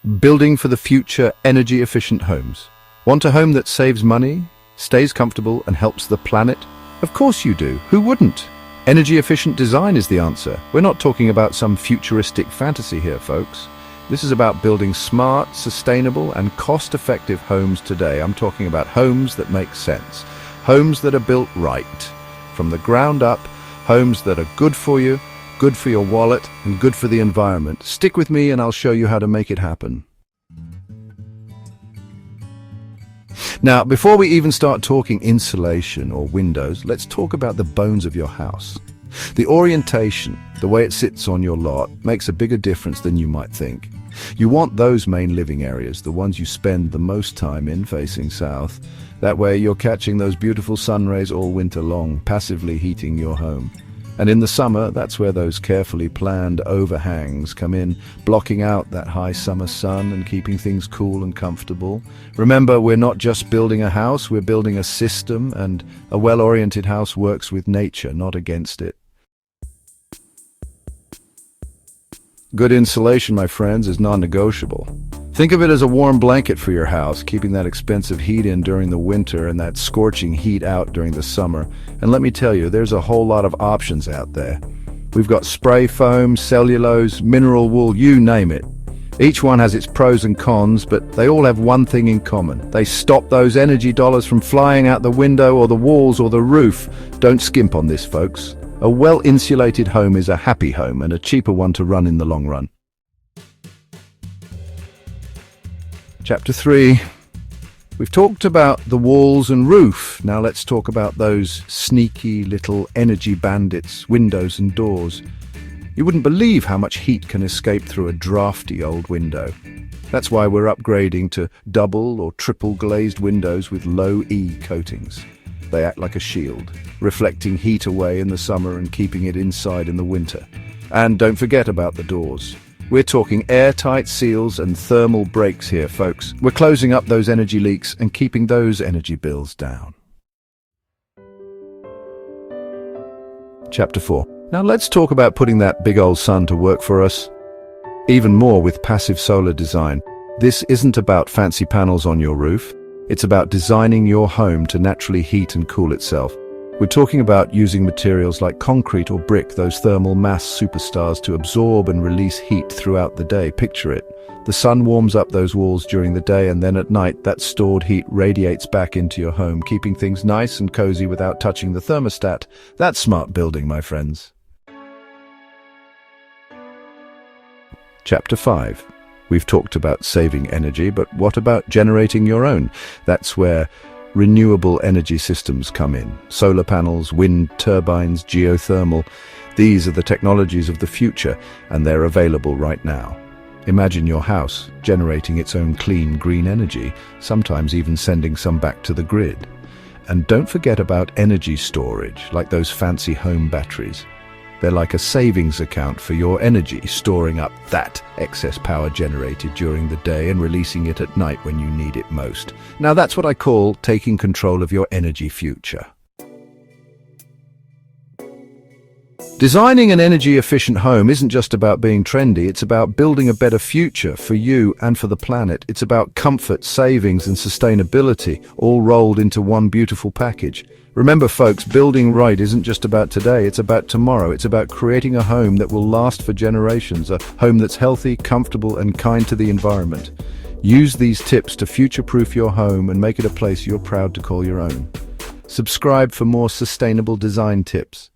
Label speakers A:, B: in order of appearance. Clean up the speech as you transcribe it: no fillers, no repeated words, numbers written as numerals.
A: Building for the future energy-efficient homes. Want a home that saves money, stays comfortable, and helps the planet? Of course you do. Who wouldn't? Energy-efficient design is the answer. We're not talking about some futuristic fantasy here, folks. This is about building smart, sustainable, and cost-effective homes today. I'm talking about homes that make sense. Homes that are built right. From the ground up, homes that are good for you, good for your wallet, and good for the environment. Stick with me and I'll show you how to make it happen. Now, before we even start talking insulation or windows, let's talk about the bones of your house. The orientation, the way it sits on your lot, makes a bigger difference than you might think. You want those main living areas, the ones you spend the most time in, facing south. That way you're catching those beautiful sun rays all winter long, passively heating your home. And in the summer, that's where those carefully planned overhangs come in, blocking out that high summer sun and keeping things cool and comfortable. Remember, we're not just building a house, we're building a system, and a well-oriented house works with nature, not against it. Good insulation, my friends, is non-negotiable. Think of it as a warm blanket for your house, keeping that expensive heat in during the winter and that scorching heat out during the summer. And let me tell you, there's a whole lot of options out there. We've got spray foam, cellulose, mineral wool, you name it. Each one has its pros and cons, but they all have one thing in common. They stop those energy dollars from flying out the window or the walls or the roof. Don't skimp on this, folks. A well-insulated home is a happy home and a cheaper one to run in the long run. Chapter 3. We've talked about the walls and roof. Now let's talk about those sneaky little energy bandits, windows and doors. You wouldn't believe how much heat can escape through a drafty old window. That's why we're upgrading to double or triple glazed windows with low E coatings. They act like a shield, reflecting heat away in the summer and keeping it inside in the winter. And don't forget about the doors. We're talking airtight seals and thermal breaks here, folks. We're closing up those energy leaks and keeping those energy bills down. Chapter 4. Now let's talk about putting that big old sun to work for us. Even more with passive solar design. This isn't about fancy panels on your roof. It's about designing your home to naturally heat and cool itself. We're talking about using materials like concrete or brick, those thermal mass superstars, to absorb and release heat throughout the day. Picture it. The sun warms up those walls during the day, and then at night that stored heat radiates back into your home, keeping things nice and cozy without touching the thermostat. That's smart building, my friends. Chapter 5. We've talked about saving energy, but what about generating your own? That's where renewable energy systems come in. Solar panels, wind turbines, geothermal. These are the technologies of the future, and they're available right now. Imagine your house generating its own clean green energy, sometimes even sending some back to the grid. And don't forget about energy storage, like those fancy home batteries. They're like a savings account for your energy, storing up that excess power generated during the day and releasing it at night when you need it most. Now that's what I call taking control of your energy future. Designing an energy-efficient home isn't just about being trendy, it's about building a better future for you and for the planet. It's about comfort, savings, and sustainability, all rolled into one beautiful package. Remember, folks, building right isn't just about today, it's about tomorrow. It's about creating a home that will last for generations, a home that's healthy, comfortable, and kind to the environment. Use these tips to future-proof your home and make it a place you're proud to call your own. Subscribe for more sustainable design tips.